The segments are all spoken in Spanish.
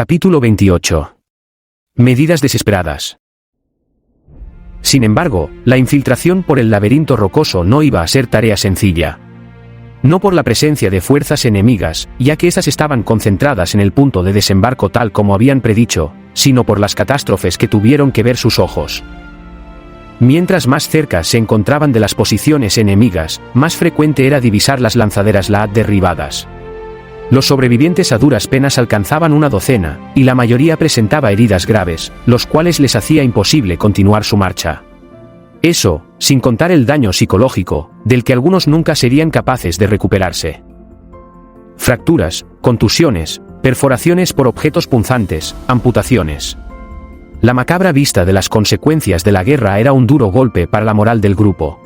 Capítulo 28. Medidas desesperadas. Sin embargo, la infiltración por el laberinto rocoso no iba a ser tarea sencilla. No por la presencia de fuerzas enemigas, ya que éstas estaban concentradas en el punto de desembarco tal como habían predicho, sino por las catástrofes que tuvieron que ver sus ojos. Mientras más cerca se encontraban de las posiciones enemigas, más frecuente era divisar las lanzaderas Laat derribadas. Los sobrevivientes a duras penas alcanzaban una docena, y la mayoría presentaba heridas graves, los cuales les hacía imposible continuar su marcha. Eso, sin contar el daño psicológico, del que algunos nunca serían capaces de recuperarse. Fracturas, contusiones, perforaciones por objetos punzantes, amputaciones. La macabra vista de las consecuencias de la guerra era un duro golpe para la moral del grupo.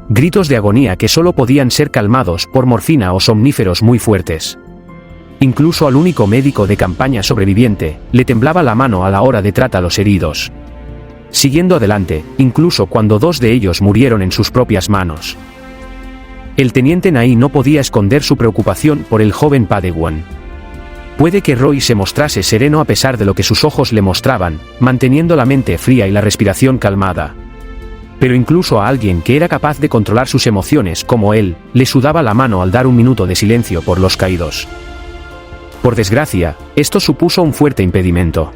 Gritos de agonía que solo podían ser calmados por morfina o somníferos muy fuertes. Incluso al único médico de campaña sobreviviente, le temblaba la mano a la hora de tratar a los heridos. Siguiendo adelante, incluso cuando dos de ellos murieron en sus propias manos. El teniente Nai no podía esconder su preocupación por el joven Padawan. Puede que Roy se mostrase sereno a pesar de lo que sus ojos le mostraban, manteniendo la mente fría y la respiración calmada. Pero incluso a alguien que era capaz de controlar sus emociones como él, le sudaba la mano al dar un minuto de silencio por los caídos. Por desgracia, esto supuso un fuerte impedimento.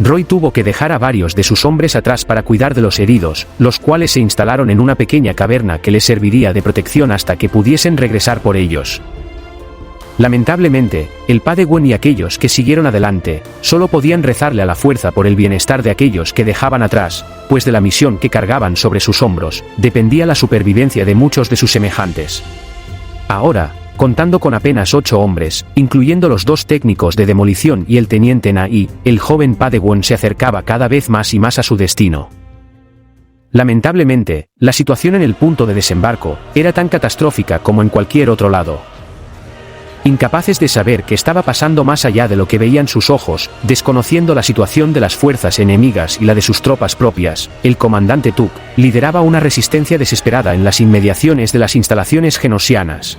Roy tuvo que dejar a varios de sus hombres atrás para cuidar de los heridos, los cuales se instalaron en una pequeña caverna que les serviría de protección hasta que pudiesen regresar por ellos. Lamentablemente, el Padawan y aquellos que siguieron adelante, solo podían rezarle a la fuerza por el bienestar de aquellos que dejaban atrás, pues de la misión que cargaban sobre sus hombros, dependía la supervivencia de muchos de sus semejantes. Ahora, contando con apenas 8 hombres, incluyendo los 2 técnicos de demolición y el teniente Nai, el joven Padawan se acercaba cada vez más y más a su destino. Lamentablemente, la situación en el punto de desembarco era tan catastrófica como en cualquier otro lado. Incapaces de saber qué estaba pasando más allá de lo que veían sus ojos, desconociendo la situación de las fuerzas enemigas y la de sus tropas propias, el comandante Tuk lideraba una resistencia desesperada en las inmediaciones de las instalaciones genosianas.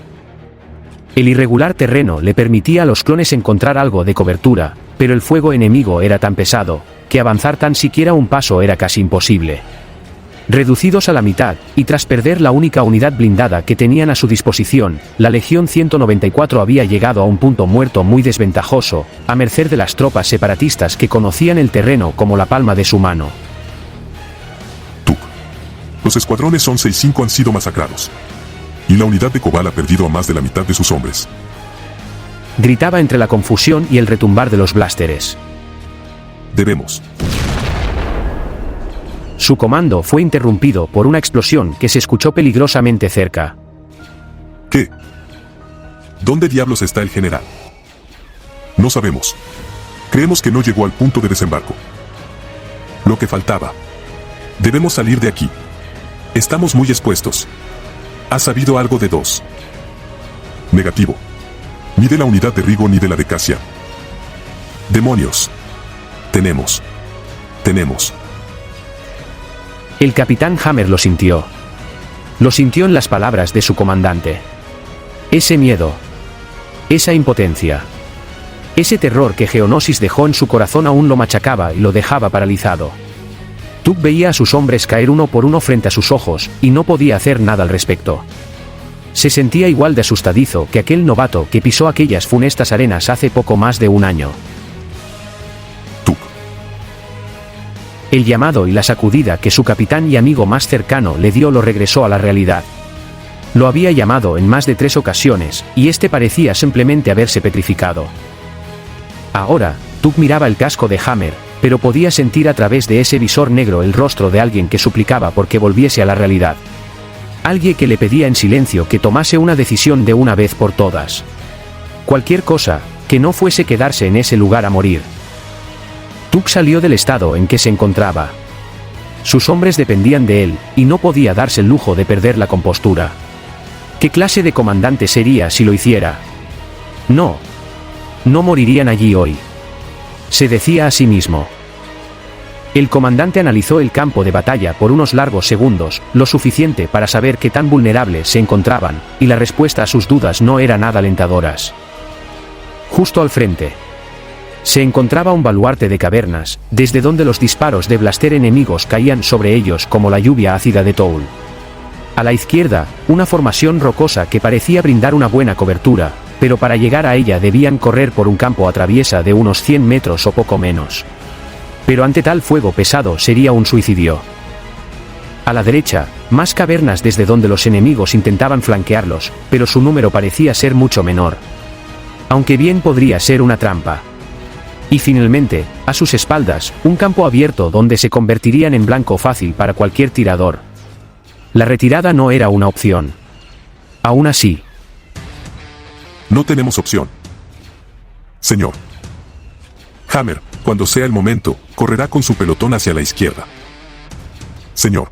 El irregular terreno le permitía a los clones encontrar algo de cobertura, pero el fuego enemigo era tan pesado, que avanzar tan siquiera un paso era casi imposible. Reducidos a la mitad, y tras perder la única unidad blindada que tenían a su disposición, la Legión 194 había llegado a un punto muerto muy desventajoso, a merced de las tropas separatistas que conocían el terreno como la palma de su mano. Tuk. Los escuadrones 11 y 5 han sido masacrados. Y la unidad de Cobal ha perdido a más de la mitad de sus hombres. Gritaba entre la confusión y el retumbar de los blásteres. Debemos. Su comando fue interrumpido por una explosión que se escuchó peligrosamente cerca. ¿Qué? ¿Dónde diablos está el general? No sabemos. Creemos que no llegó al punto de desembarco. Lo que faltaba. Debemos salir de aquí. Estamos muy expuestos. ¿Has sabido algo de 2? Negativo. Ni de la unidad de Rigo ni de la de Cassia. ¡Demonios! Tenemos. El capitán Hammer lo sintió. Lo sintió en las palabras de su comandante. Ese miedo. Esa impotencia. Ese terror que Geonosis dejó en su corazón aún lo machacaba y lo dejaba paralizado. Tuk veía a sus hombres caer uno por uno frente a sus ojos, y no podía hacer nada al respecto. Se sentía igual de asustadizo que aquel novato que pisó aquellas funestas arenas hace poco más de un año. Tuk. El llamado y la sacudida que su capitán y amigo más cercano le dio lo regresó a la realidad. Lo había llamado en más de 3 ocasiones, y este parecía simplemente haberse petrificado. Ahora, Tuk miraba el casco de Hammer, pero podía sentir a través de ese visor negro el rostro de alguien que suplicaba porque volviese a la realidad. Alguien que le pedía en silencio que tomase una decisión de una vez por todas. Cualquier cosa, que no fuese quedarse en ese lugar a morir. Tuk salió del estado en que se encontraba. Sus hombres dependían de él, y no podía darse el lujo de perder la compostura. ¿Qué clase de comandante sería si lo hiciera? No morirían allí hoy. Se decía a sí mismo. El comandante analizó el campo de batalla por unos largos segundos, lo suficiente para saber qué tan vulnerables se encontraban, y la respuesta a sus dudas no era nada alentadoras. Justo al frente. se encontraba un baluarte de cavernas, desde donde los disparos de blaster enemigos caían sobre ellos como la lluvia ácida de Toul. A la izquierda, una formación rocosa que parecía brindar una buena cobertura, pero para llegar a ella debían correr por un campo a traviesa de unos 100 metros o poco menos. Pero ante tal fuego pesado sería un suicidio. A la derecha, más cavernas desde donde los enemigos intentaban flanquearlos, pero su número parecía ser mucho menor. Aunque bien podría ser una trampa. Y finalmente, a sus espaldas, un campo abierto donde se convertirían en blanco fácil para cualquier tirador. La retirada no era una opción. Aún así. No tenemos opción. Señor. Hammer, cuando sea el momento, correrá con su pelotón hacia la izquierda. Señor.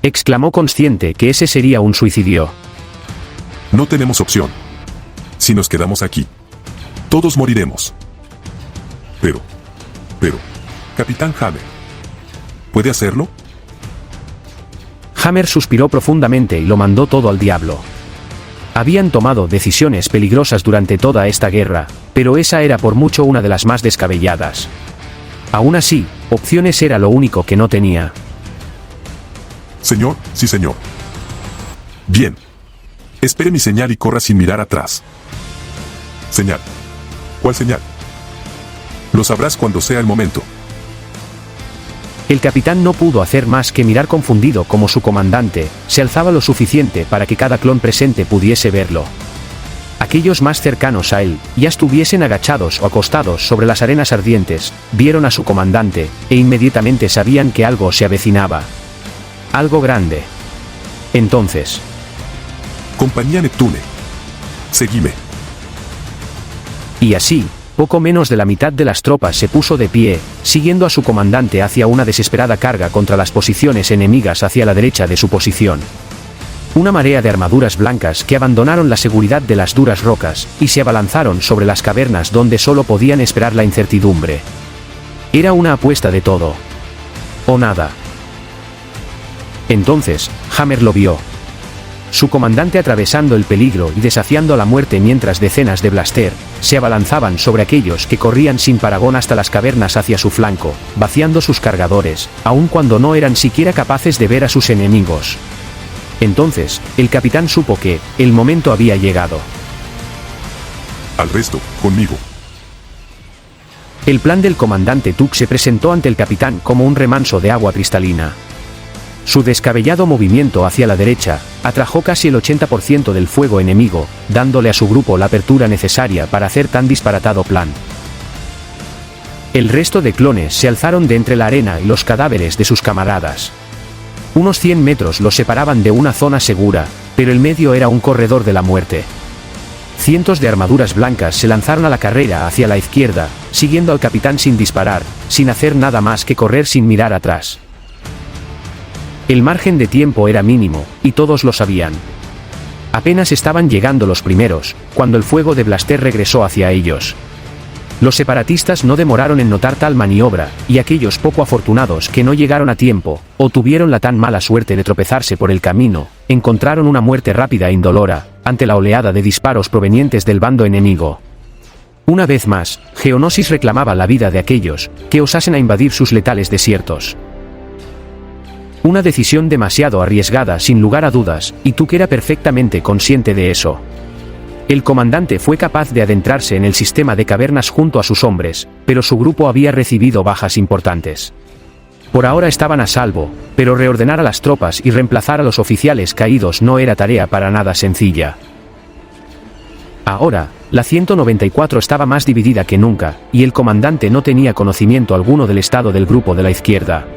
Exclamó consciente que ese sería un suicidio. No tenemos opción. Si nos quedamos aquí, todos moriremos. Pero, Capitán Hammer, ¿puede hacerlo? Hammer suspiró profundamente y lo mandó todo al diablo. Habían tomado decisiones peligrosas durante toda esta guerra, pero esa era por mucho una de las más descabelladas. Aún así, opciones era lo único que no tenía. Señor, sí señor. Bien. Espere mi señal y corra sin mirar atrás. Señal. ¿Cuál señal? Lo sabrás cuando sea el momento. El capitán no pudo hacer más que mirar confundido como su comandante se alzaba lo suficiente para que cada clon presente pudiese verlo. Aquellos más cercanos a él, ya estuviesen agachados o acostados sobre las arenas ardientes, vieron a su comandante, e inmediatamente sabían que algo se avecinaba. Algo grande. Entonces. Compañía Neptune. Seguime. Y así, poco menos de la mitad de las tropas se puso de pie, siguiendo a su comandante hacia una desesperada carga contra las posiciones enemigas hacia la derecha de su posición. Una marea de armaduras blancas que abandonaron la seguridad de las duras rocas, y se abalanzaron sobre las cavernas donde solo podían esperar la incertidumbre. Era una apuesta de todo. O nada. Entonces, Hammer lo vio. Su comandante atravesando el peligro y desafiando a la muerte mientras decenas de blaster se abalanzaban sobre aquellos que corrían sin parangón hasta las cavernas hacia su flanco, vaciando sus cargadores, aun cuando no eran siquiera capaces de ver a sus enemigos. Entonces, el capitán supo que el momento había llegado. Al resto, conmigo. El plan del comandante Tuck se presentó ante el capitán como un remanso de agua cristalina. Su descabellado movimiento hacia la derecha atrajo casi el 80% del fuego enemigo, dándole a su grupo la apertura necesaria para hacer tan disparatado plan. El resto de clones se alzaron de entre la arena y los cadáveres de sus camaradas. Unos 100 metros los separaban de una zona segura, pero el medio era un corredor de la muerte. Cientos de armaduras blancas se lanzaron a la carrera hacia la izquierda, siguiendo al capitán sin disparar, sin hacer nada más que correr sin mirar atrás. El margen de tiempo era mínimo, y todos lo sabían. Apenas estaban llegando los primeros, cuando el fuego de blaster regresó hacia ellos. Los separatistas no demoraron en notar tal maniobra, y aquellos poco afortunados que no llegaron a tiempo, o tuvieron la tan mala suerte de tropezarse por el camino, encontraron una muerte rápida e indolora, ante la oleada de disparos provenientes del bando enemigo. Una vez más, Geonosis reclamaba la vida de aquellos que osasen a invadir sus letales desiertos. Una decisión demasiado arriesgada sin lugar a dudas, y Tuck era perfectamente consciente de eso. El comandante fue capaz de adentrarse en el sistema de cavernas junto a sus hombres, pero su grupo había recibido bajas importantes. Por ahora estaban a salvo, pero reordenar a las tropas y reemplazar a los oficiales caídos no era tarea para nada sencilla. Ahora, la 194 estaba más dividida que nunca, y el comandante no tenía conocimiento alguno del estado del grupo de la izquierda.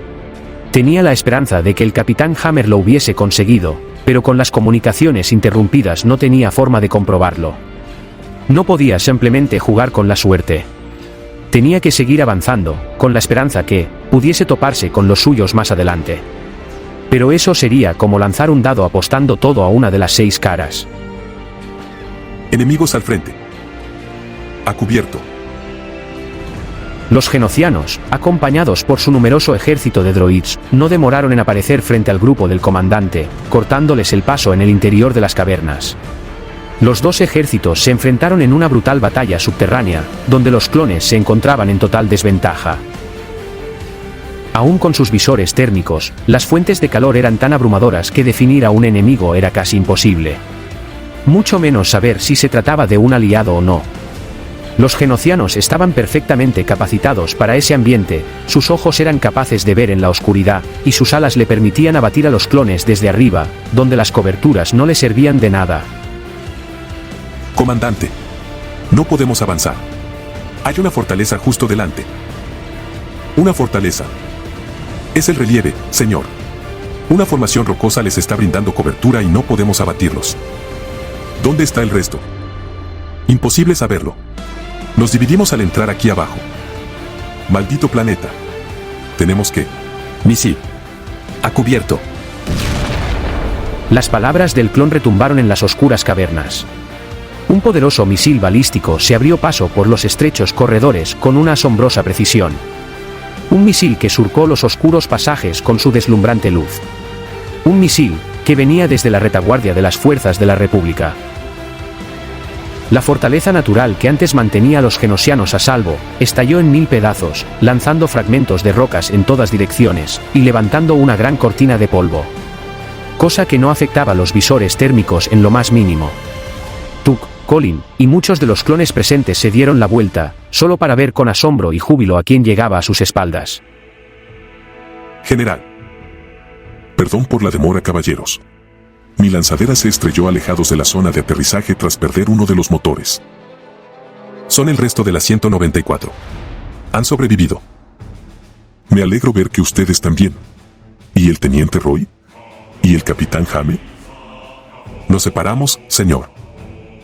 Tenía la esperanza de que el capitán Hammer lo hubiese conseguido, pero con las comunicaciones interrumpidas no tenía forma de comprobarlo. No podía simplemente jugar con la suerte. Tenía que seguir avanzando, con la esperanza que pudiese toparse con los suyos más adelante. Pero eso sería como lanzar un dado apostando todo a una de las 6 caras. Enemigos al frente. A cubierto. Los genocianos, acompañados por su numeroso ejército de droids, no demoraron en aparecer frente al grupo del comandante, cortándoles el paso en el interior de las cavernas. Los dos ejércitos se enfrentaron en una brutal batalla subterránea, donde los clones se encontraban en total desventaja. Aún con sus visores térmicos, las fuentes de calor eran tan abrumadoras que definir a un enemigo era casi imposible. Mucho menos saber si se trataba de un aliado o no. Los genocianos estaban perfectamente capacitados para ese ambiente, sus ojos eran capaces de ver en la oscuridad, y sus alas le permitían abatir a los clones desde arriba, donde las coberturas no le servían de nada. Comandante, no podemos avanzar. Hay una fortaleza justo delante. Una fortaleza. Es el relieve, señor. Una formación rocosa les está brindando cobertura y no podemos abatirlos. ¿Dónde está el resto? Imposible saberlo. Nos dividimos al entrar aquí abajo. Maldito planeta. Tenemos que... Misil. A cubierto. Las palabras del clon retumbaron en las oscuras cavernas. Un poderoso misil balístico se abrió paso por los estrechos corredores con una asombrosa precisión. Un misil que surcó los oscuros pasajes con su deslumbrante luz. Un misil que venía desde la retaguardia de las fuerzas de la República. La fortaleza natural que antes mantenía a los genosianos a salvo, estalló en 1000 pedazos, lanzando fragmentos de rocas en todas direcciones, y levantando una gran cortina de polvo. Cosa que no afectaba los visores térmicos en lo más mínimo. Tuk, Colin, y muchos de los clones presentes se dieron la vuelta, solo para ver con asombro y júbilo a quien llegaba a sus espaldas. General. Perdón por la demora, caballeros. Mi lanzadera se estrelló alejados de la zona de aterrizaje tras perder uno de los motores. Son el resto de la 194. Han sobrevivido. Me alegro ver que ustedes también. ¿Y el teniente Roy? ¿Y el capitán Jame? Nos separamos, señor.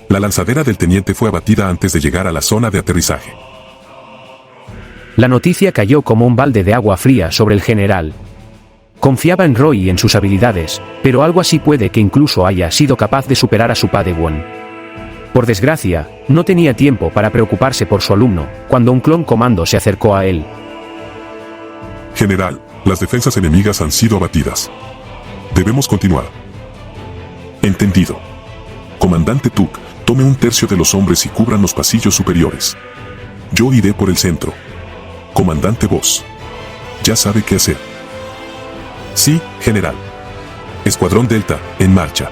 La lanzadera del teniente fue abatida antes de llegar a la zona de aterrizaje. La noticia cayó como un balde de agua fría sobre el general. Confiaba en Roy y en sus habilidades, pero algo así puede que incluso haya sido capaz de superar a su Padawan. Por desgracia, no tenía tiempo para preocuparse por su alumno, cuando un clon comando se acercó a él. General, las defensas enemigas han sido abatidas. Debemos continuar. Entendido. Comandante Tuk, tome un tercio de los hombres y cubran los pasillos superiores. Yo iré por el centro. Comandante Voss. Ya sabe qué hacer. Sí, general. Escuadrón Delta, en marcha.